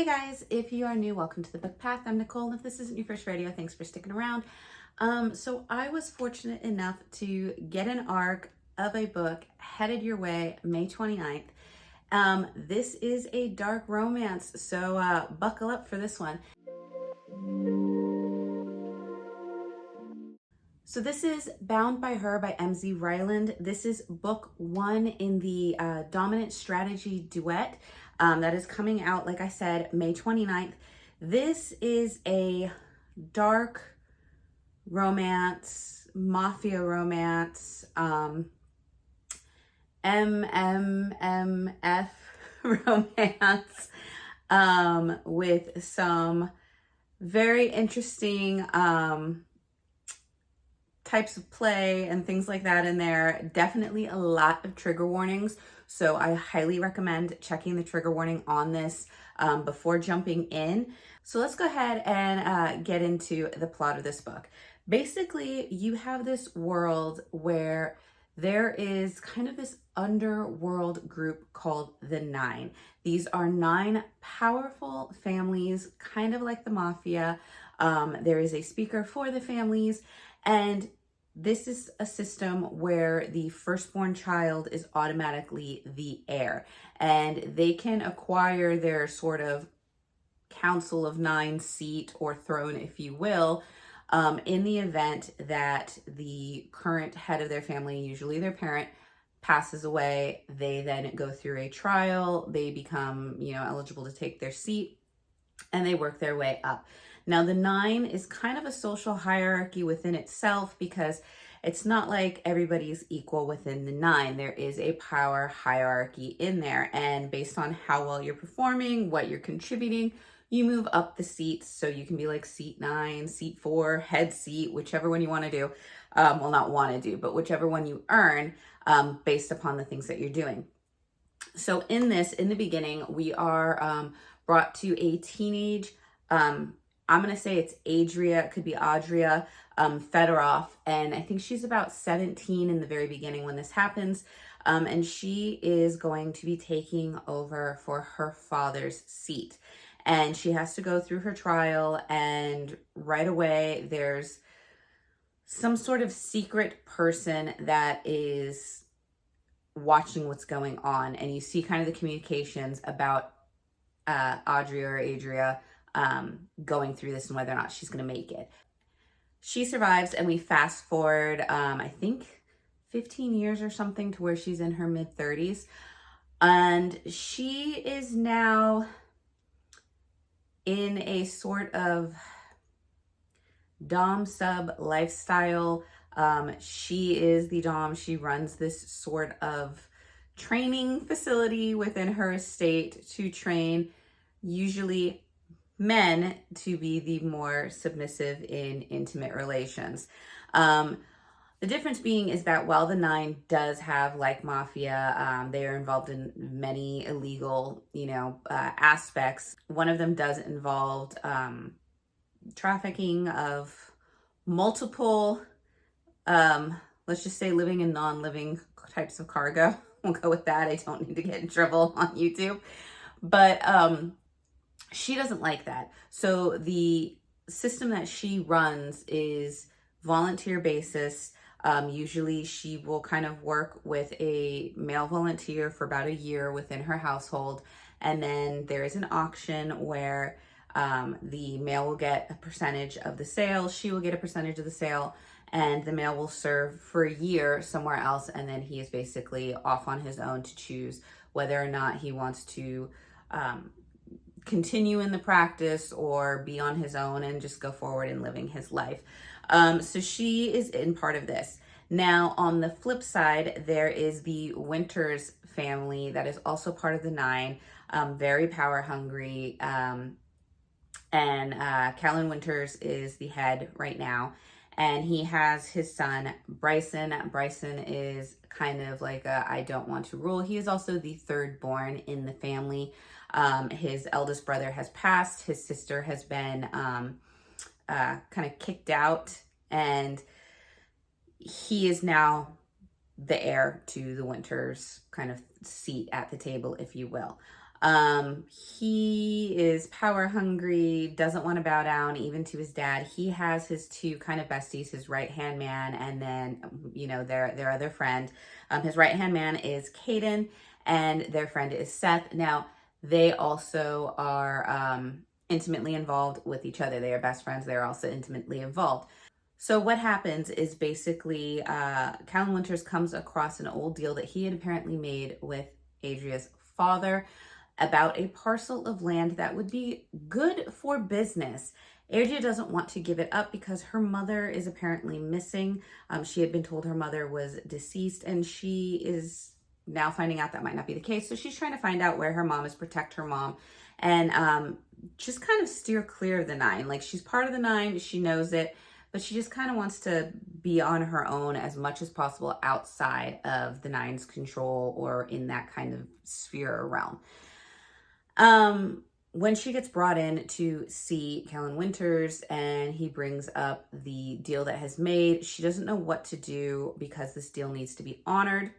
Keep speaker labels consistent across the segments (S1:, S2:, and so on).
S1: Hey guys, if you are new, welcome to the Book Path. I'm Nicole, and if this isn't your first radio, thanks for sticking around. So I was fortunate enough to get an ARC of a book headed your way May 29th. This is a dark romance, so buckle up for this one. So this is Bound by Her by M.Z. Rylan. This is book one in the Dominant Strategy Duet that is coming out, like I said, May 29th. This is a dark romance, mafia romance, MMMF romance with some very interesting types of play and things like that in there. Definitely a lot of trigger warnings. So I highly recommend checking the trigger warning on this before jumping in. So let's go ahead and get into the plot of this book. Basically, you have this world where there is kind of this underworld group called the Nine. These are 9 powerful families, kind of like the mafia. There is a speaker for the families, and this is a system where the firstborn child is automatically the heir, and they can acquire their sort of Council of 9 seat or throne, if you will, in the event that the current head of their family, usually their parent, passes away. They then go through a trial, they become, eligible to take their seat, and they work their way up. Now, the 9 is kind of a social hierarchy within itself because it's not like everybody's equal within the 9. There is a power hierarchy in there, and based on how well you're performing, what you're contributing, you move up the seats. So you can be like seat 9, seat 4, head seat, whichever one you want to do. Well, not want to do, but whichever one you earn based upon the things that you're doing. So in the beginning, we are brought to a teenage, I'm going to say it's Adria, it could be Adria Fedorov, and I think she's about 17 in the very beginning when this happens, and she is going to be taking over for her father's seat, and she has to go through her trial, and right away there's some sort of secret person that is watching what's going on, and you see kind of the communications about Adria going through this and whether or not she's going to make it. She survives, and we fast forward, I think 15 years or something, to where she's in her mid 30s, and she is now in a sort of dom sub lifestyle. She is the dom. She runs this sort of training facility within her estate to train usually men to be the more submissive in intimate relations. The difference being is that while the 9 does have, like mafia, they are involved in many illegal, aspects. One of them does involve trafficking of multiple, let's just say living and non-living types of cargo. We'll go with that. I don't need to get in trouble on YouTube. But she doesn't like that. So the system that she runs is volunteer basis. Usually she will kind of work with a male volunteer for about a year within her household. And then there is an auction where the male will get a percentage of the sale, she will get a percentage of the sale, and the male will serve for a year somewhere else. And then he is basically off on his own to choose whether or not he wants to continue in the practice or be on his own and just go forward in living his life. So she is in part of this. Now, on the flip side, there is the Winters family that is also part of the 9, very power hungry. And Callan Winters is the head right now. And he has his son, Bryson. Bryson is kind of like a I don't want to rule. He is also the 3rd born in the family. His eldest brother has passed. His sister has been kind of kicked out, and he is now the heir to the Winters kind of seat at the table, if you will. He is power hungry, doesn't want to bow down even to his dad. He has his two kind of besties, his right hand man, and then their other friend. His right hand man is Caden, and their friend is Seth. Now they also are intimately involved with each other. They are best friends. They're also intimately involved. So what happens is basically Callan Winters comes across an old deal that he had apparently made with Adria's father about a parcel of land that would be good for business. Adria doesn't want to give it up because her mother is apparently missing. She had been told her mother was deceased, and she is now finding out that might not be the case. So she's trying to find out where her mom is, protect her mom, and just kind of steer clear of the nine. Like, she's part of the nine, she knows it, but she just kind of wants to be on her own as much as possible outside of the nine's control or in that kind of sphere or realm. When she gets brought in to see Callan Winters and he brings up the deal that has made, she doesn't know what to do because this deal needs to be honored.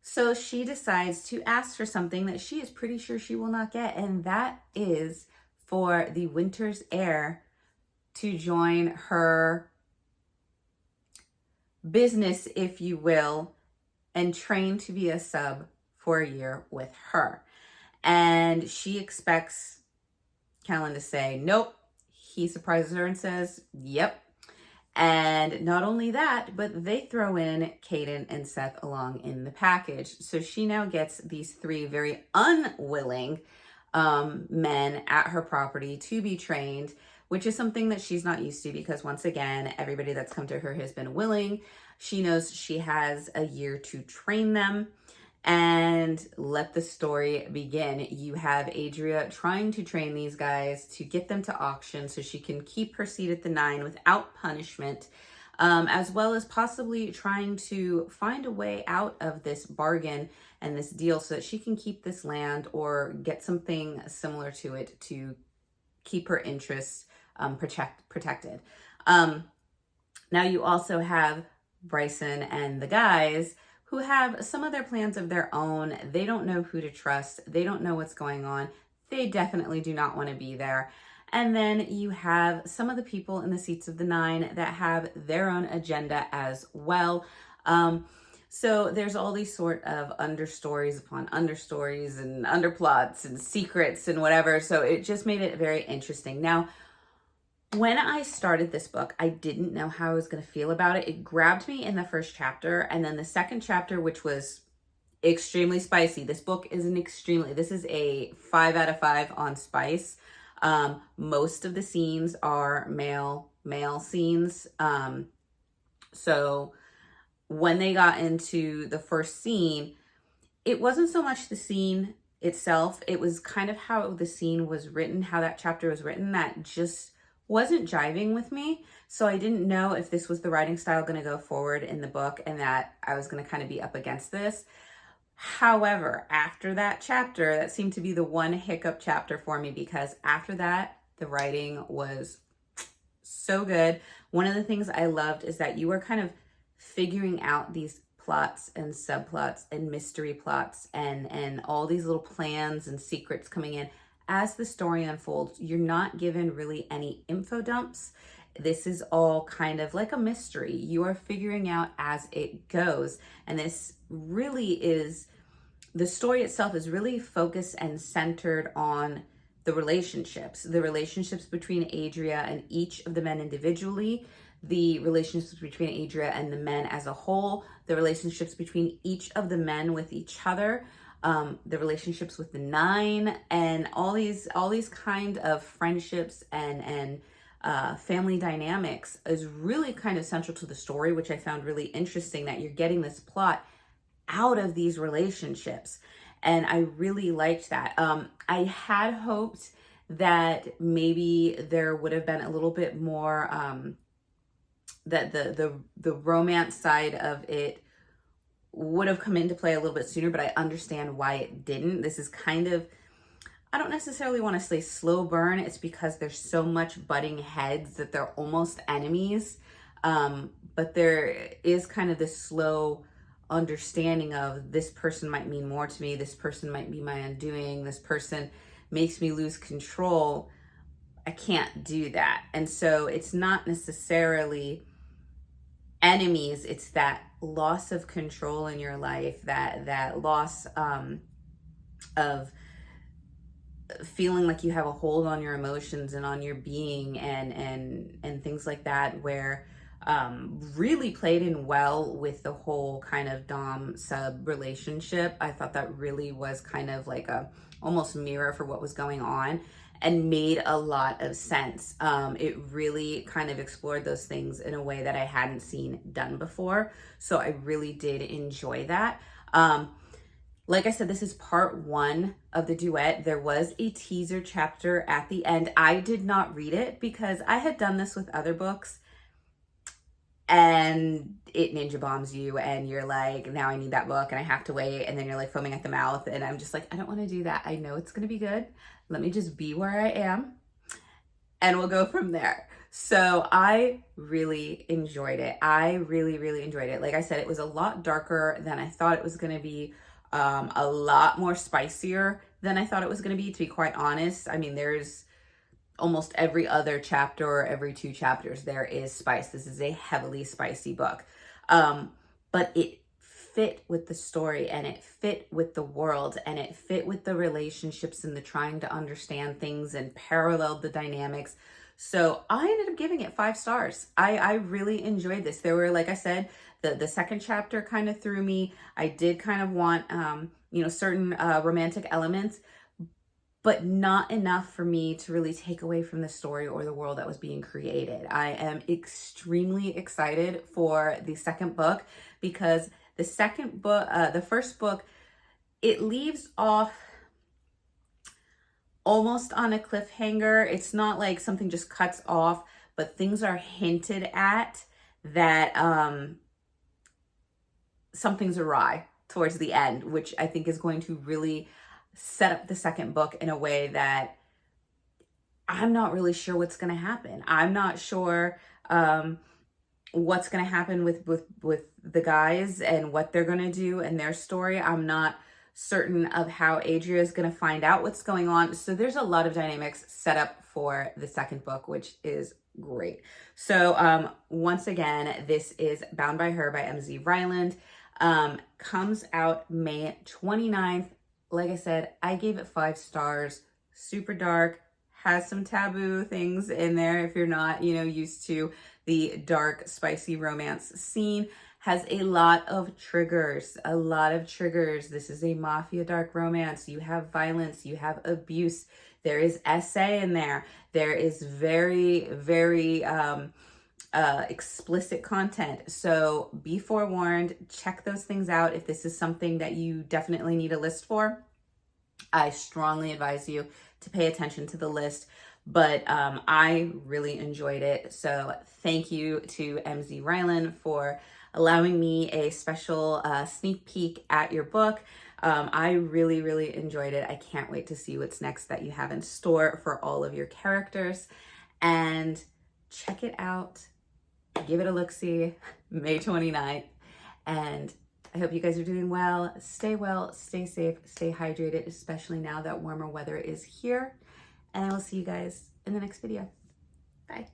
S1: So she decides to ask for something that she is pretty sure she will not get, and that is for the Winters heir to join her business, if you will, and train to be a sub for a year with her. And she expects Callan to say nope. He surprises her and says yep. And not only that, but they throw in Caden and Seth along in the package. So she now gets these three very unwilling men at her property to be trained, which is something that she's not used to because, once again, everybody that's come to her has been willing. She knows she has a year to train them. And let the story begin. You have Adria trying to train these guys to get them to auction so she can keep her seat at the nine without punishment, as well as possibly trying to find a way out of this bargain and this deal so that she can keep this land or get something similar to it to keep her interests protected. Now you also have Bryson and the guys who have some of their plans of their own. They don't know who to trust. They don't know what's going on. They definitely do not want to be there. And then you have some of the people in the seats of the nine that have their own agenda as well. So there's all these sort of understories upon understories and underplots and secrets and whatever. So it just made it very interesting. Now, when I started this book, I didn't know how I was going to feel about it. It grabbed me in the first chapter, and then the second chapter, which was extremely spicy. This book is this is a 5 out of 5 on spice. Most of the scenes are male scenes. So when they got into the first scene, it wasn't so much the scene itself. It was kind of how the scene was written, how that chapter was written, that just wasn't jiving with me. So I didn't know if this was the writing style going to go forward in the book and that I was going to kind of be up against this. However, after that chapter, that seemed to be the one hiccup chapter for me, because after that, the writing was so good. One of the things I loved is that you were kind of figuring out these plots and subplots and mystery plots and all these little plans and secrets coming in as the story unfolds. You're not given really any info dumps. This is all kind of like a mystery. You are figuring out as it goes. And this really is, the story itself is really focused and centered on the relationships between Adria and each of the men individually, the relationships between Adria and the men as a whole, the relationships between each of the men with each other, the relationships with the nine, and all these kind of friendships and family dynamics is really kind of central to the story, which I found really interesting, that you're getting this plot out of these relationships. And I really liked that. I had hoped that maybe there would have been a little bit more, that the romance side of it would have come into play a little bit sooner, but I understand why it didn't. This is kind of, I don't necessarily want to say slow burn. It's because there's so much butting heads that they're almost enemies. But there is kind of this slow understanding of this person might mean more to me, this person might be my undoing, this person makes me lose control, I can't do that. And so it's not necessarily enemies, it's that loss of control in your life, that loss of feeling like you have a hold on your emotions and on your being, and things like that, where really played in well with the whole kind of dom sub relationship. I thought that really was kind of like a almost mirror for what was going on, and made a lot of sense. It really kind of explored those things in a way that I hadn't seen done before, so I really did enjoy that. Like I said, this is part one of the duet. There was a teaser chapter at the end. I did not read it because I had done this with other books, and it ninja bombs you, and you're like, now I need that book and I have to wait. And then you're like foaming at the mouth. And I'm just like, I don't want to do that. I know it's going to be good. Let me just be where I am, and we'll go from there. So I really enjoyed it. I really, really enjoyed it. Like I said, it was a lot darker than I thought it was going to be. A lot more spicier than I thought it was going to be quite honest. I mean, there's almost every other chapter or every 2 chapters, there is spice. This is a heavily spicy book. But it fit with the story, and it fit with the world, and it fit with the relationships and the trying to understand things, and paralleled the dynamics. So I ended up giving it 5 stars. I really enjoyed this. There were, like I said, the second chapter kind of threw me. I did kind of want, certain romantic elements, but not enough for me to really take away from the story or the world that was being created. I am extremely excited for the second book, because the second book, the first book, it leaves off almost on a cliffhanger. It's not like something just cuts off, but things are hinted at that something's awry towards the end, which I think is going to really set up the second book in a way that I'm not really sure what's going to happen. I'm not sure what's going to happen with the guys and what they're going to do and their story. I'm not certain of how Adria is going to find out what's going on. So there's a lot of dynamics set up for the second book, which is great. So once again, this is Bound by Her by MZ Ryland. Comes out May 29th. Like I said, I gave it 5 stars. Super dark, has some taboo things in there if you're not, used to the dark, spicy romance scene. Has a lot of triggers, This is a mafia dark romance. You have violence, you have abuse. There is SA in there. There is very, very explicit content. So be forewarned, check those things out. If this is something that you definitely need a list for, I strongly advise you to pay attention to the list. But I really enjoyed it. So thank you to MZ Rylan for allowing me a special sneak peek at your book. I really, really enjoyed it. I can't wait to see what's next that you have in store for all of your characters. And check it out. Give it a look-see, May 29th. And I hope you guys are doing well, stay safe, stay hydrated, especially now that warmer weather is here. And I will see you guys in the next video. Bye.